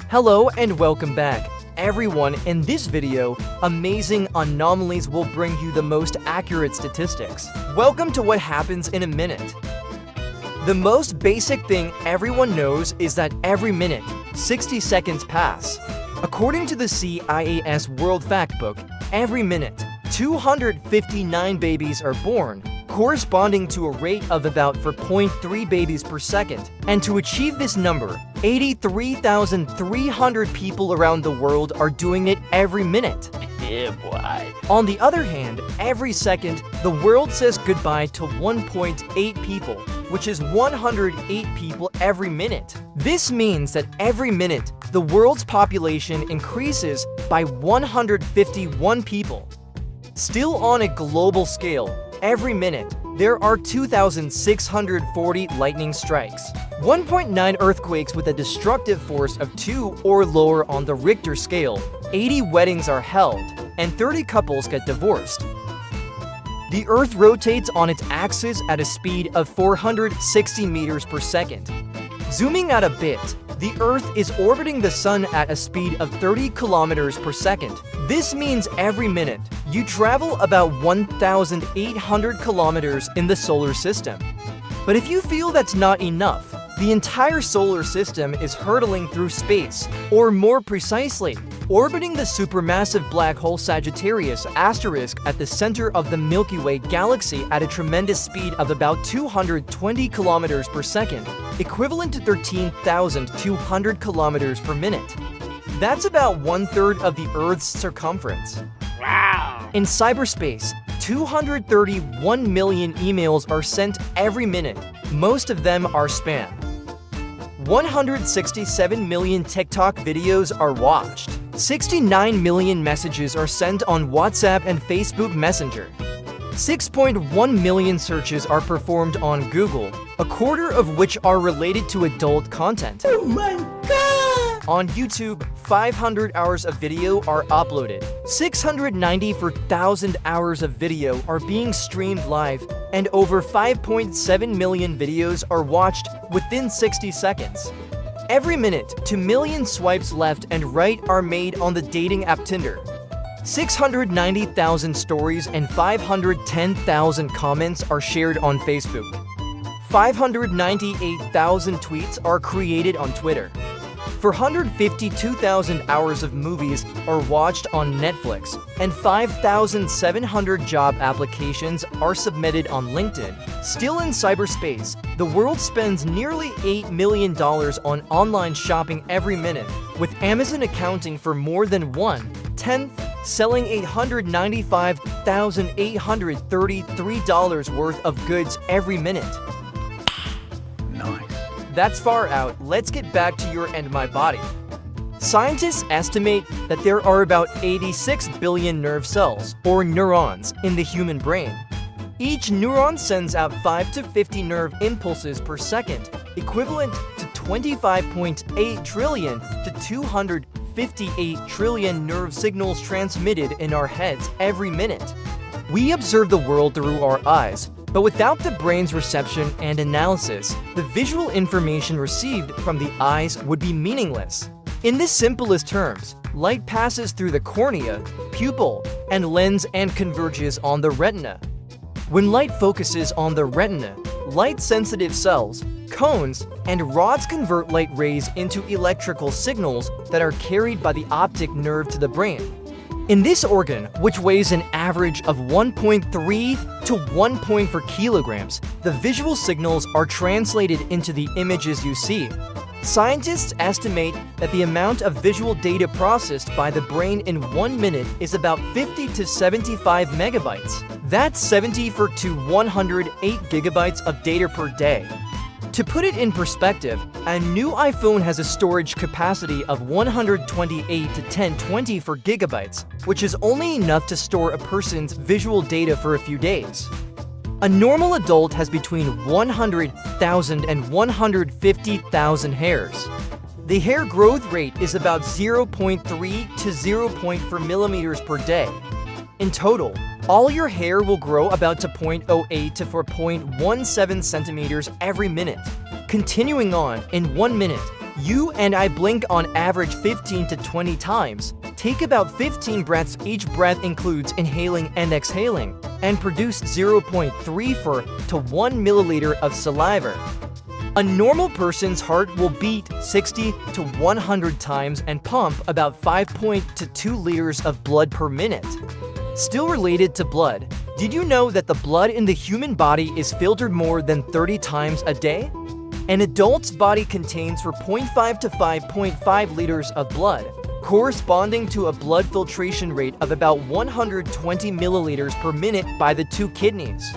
Hello and welcome back. Everyone, in this video, amazing anomalies will bring you the most accurate statistics. Welcome to what happens in a minute. The most basic thing everyone knows is that every minute, 60 seconds pass. According to the CIAS World Factbook, every minute, 259 babies are born, corresponding to a rate of about 4.3 babies per second. And to achieve this number, 83,300 people around the world are doing it every minute. Yeah, boy. On the other hand, every second, the world says goodbye to 1.8 people, which is 108 people every minute. This means that every minute, the world's population increases by 151 people. Still on a global scale, every minute, there are 2,640 lightning strikes, 1.9 earthquakes with a destructive force of 2 or lower on the Richter scale, 80 weddings are held, and 30 couples get divorced. The Earth rotates on its axis at a speed of 460 meters per second. Zooming out a bit, the Earth is orbiting the Sun at a speed of 30 kilometers per second. This means every minute, you travel about 1,800 kilometers in the solar system. But if you feel that's not enough, the entire solar system is hurtling through space, or more precisely, orbiting the supermassive black hole Sagittarius asterisk at the center of the Milky Way galaxy at a tremendous speed of about 220 kilometers per second, equivalent to 13,200 kilometers per minute. That's about 1/3 of the Earth's circumference. Wow. In cyberspace, 231 million emails are sent every minute. Most of them are spam. 167 million TikTok videos are watched. 69 million messages are sent on WhatsApp and Facebook Messenger. 6.1 million searches are performed on Google, a quarter of which are related to adult content. Oh my God! On YouTube, 500 hours of video are uploaded. 694,000 hours of video are being streamed live, and over 5.7 million videos are watched within 60 seconds. Every minute, 2 million swipes left and right are made on the dating app Tinder. 690,000 stories and 510,000 comments are shared on Facebook. 598,000 tweets are created on Twitter. 452,000 hours of movies are watched on Netflix, and 5,700 job applications are submitted on LinkedIn. Still in cyberspace, the world spends nearly $8 million on online shopping every minute, with Amazon accounting for more than 1/10, selling $895,833 worth of goods every minute. Nice. That's far out. Let's get back to your and my body. Scientists estimate that there are about 86 billion nerve cells, or neurons, in the human brain. Each neuron sends out 5 to 50 nerve impulses per second, equivalent to 25.8 trillion to 258 trillion nerve signals transmitted in our heads every minute. We observe the world through our eyes, but without the brain's reception and analysis, the visual information received from the eyes would be meaningless. In the simplest terms, light passes through the cornea, pupil, and lens and converges on the retina. When light focuses on the retina, light-sensitive cells, cones, and rods convert light rays into electrical signals that are carried by the optic nerve to the brain. In this organ, which weighs an average of 1.3 to 1.4 kilograms, the visual signals are translated into the images you see. Scientists estimate that the amount of visual data processed by the brain in 1 minute is about 50 to 75 megabytes. That's 74 to 108 gigabytes of data per day. To put it in perspective, a new iPhone has a storage capacity of 128 to 1024 gigabytes, which is only enough to store a person's visual data for a few days. A normal adult has between 100,000 and 150,000 hairs. The hair growth rate is about 0.3 to 0.4 millimeters per day. In total, all your hair will grow about to 0.08 to 4.17 centimeters every minute. Continuing on, in 1 minute, You and I blink on average 15 to 20 times, take about 15 breaths. Each breath includes inhaling and exhaling, and produce 0.34 to 1 milliliter of saliva. A normal person's heart will beat 60 to 100 times and pump about 5.2 liters of blood per minute. Still related to blood, did you know that the blood in the human body is filtered more than 30 times a day? An adult's body contains 4.5 to 5.5 liters of blood, corresponding to a blood filtration rate of about 120 milliliters per minute by the two kidneys.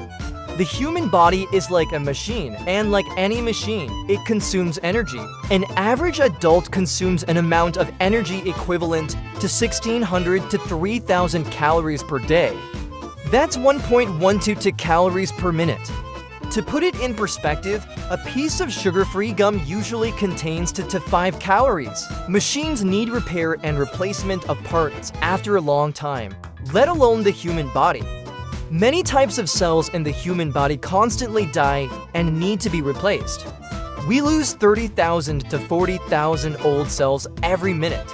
The human body is like a machine, and like any machine, it consumes energy. An average adult consumes an amount of energy equivalent to 1,600 to 3,000 calories per day. That's 1.122 calories per minute. To put it in perspective, a piece of sugar-free gum usually contains 2 to 5 calories. Machines need repair and replacement of parts after a long time, let alone the human body. Many types of cells in the human body constantly die and need to be replaced. We lose 30,000 to 40,000 old cells every minute.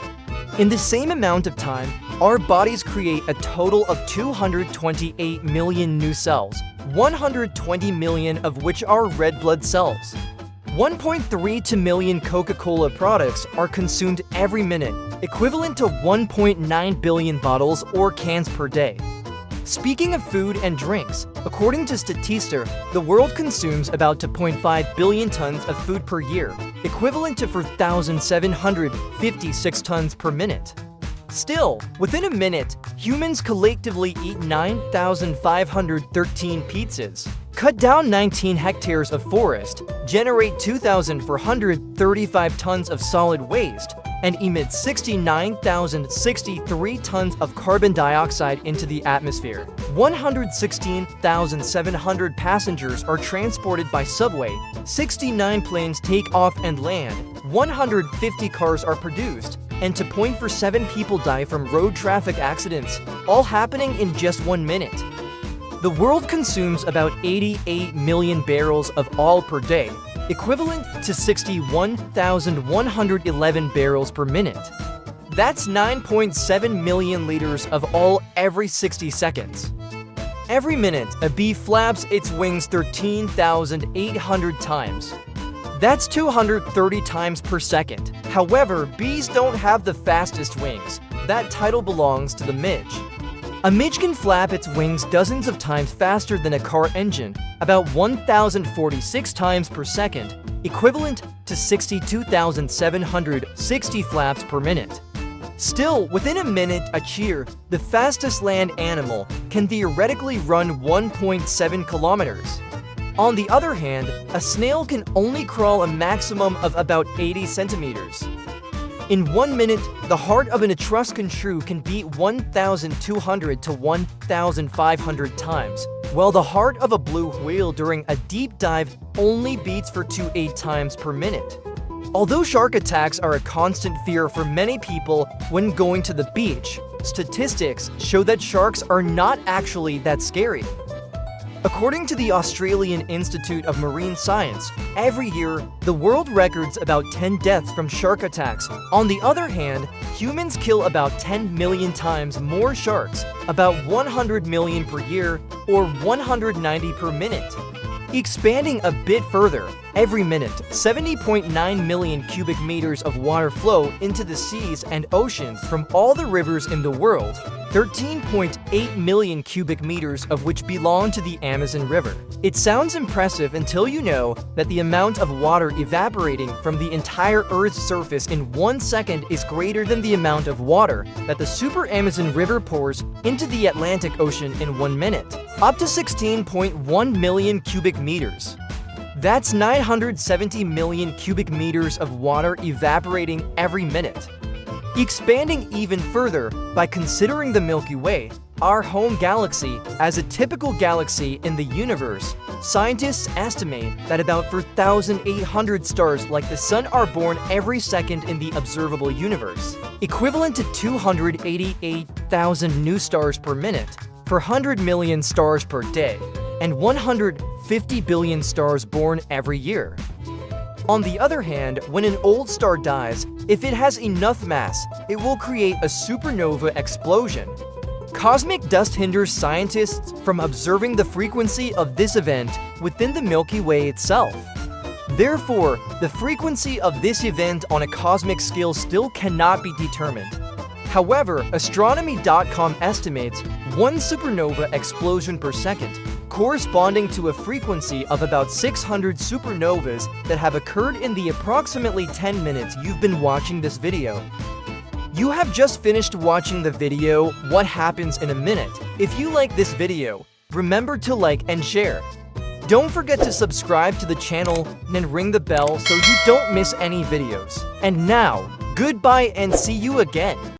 In the same amount of time, our bodies create a total of 228 million new cells, 120 million of which are red blood cells. 1.32 million Coca-Cola products are consumed every minute, equivalent to 1.9 billion bottles or cans per day. Speaking of food and drinks, according to Statista, the world consumes about 2.5 billion tons of food per year, equivalent to 4,756 tons per minute. Still, within a minute, humans collectively eat 9,513 pizzas, cut down 19 hectares of forest, generate 2,435 tons of solid waste, and emit 69,063 tons of carbon dioxide into the atmosphere. 116,700 passengers are transported by subway, 69 planes take off and land, 150 cars are produced, and 2.47 people die from road traffic accidents, all happening in just 1 minute. The world consumes about 88 million barrels of oil per day, equivalent to 61,111 barrels per minute. That's 9.7 million liters of oil every 60 seconds. Every minute, a bee flaps its wings 13,800 times. That's 230 times per second. However, bees don't have the fastest wings. That title belongs to the midge. A midge can flap its wings dozens of times faster than a car engine, about 1,046 times per second, equivalent to 62,760 flaps per minute. Still, within a minute, a cheer, the fastest land animal, can theoretically run 1.7 kilometers. On the other hand, a snail can only crawl a maximum of about 80 centimeters. In 1 minute, the heart of an Etruscan shrew can beat 1,200 to 1,500 times, while the heart of a blue whale during a deep dive only beats for 28 times per minute. Although shark attacks are a constant fear for many people when going to the beach, statistics show that sharks are not actually that scary. According to the Australian Institute of Marine Science, every year, the world records about 10 deaths from shark attacks. On the other hand, humans kill about 10 million times more sharks, about 100 million per year, or 190 per minute. Expanding a bit further, every minute, 70.9 million cubic meters of water flow into the seas and oceans from all the rivers in the world, 13.8 million cubic meters of which belong to the Amazon River. It sounds impressive until you know that the amount of water evaporating from the entire Earth's surface in 1 second is greater than the amount of water that the Super Amazon River pours into the Atlantic Ocean in 1 minute, up to 16.1 million cubic meters. That's 970 million cubic meters of water evaporating every minute. Expanding even further, by considering the Milky Way, our home galaxy, as a typical galaxy in the universe, scientists estimate that about 4,800 stars like the Sun are born every second in the observable universe, equivalent to 288,000 new stars per minute, 400 million stars per day, and 150 billion stars born every year. On the other hand, when an old star dies, if it has enough mass, it will create a supernova explosion. Cosmic dust hinders scientists from observing the frequency of this event within the Milky Way itself. Therefore, the frequency of this event on a cosmic scale still cannot be determined. However, astronomy.com estimates one supernova explosion per second, corresponding to a frequency of about 600 supernovas that have occurred in the approximately 10 minutes you've been watching this video. You have just finished watching the video, What Happens in a Minute. If you like this video, remember to like and share. Don't forget to subscribe to the channel and ring the bell so you don't miss any videos. And now, goodbye and see you again.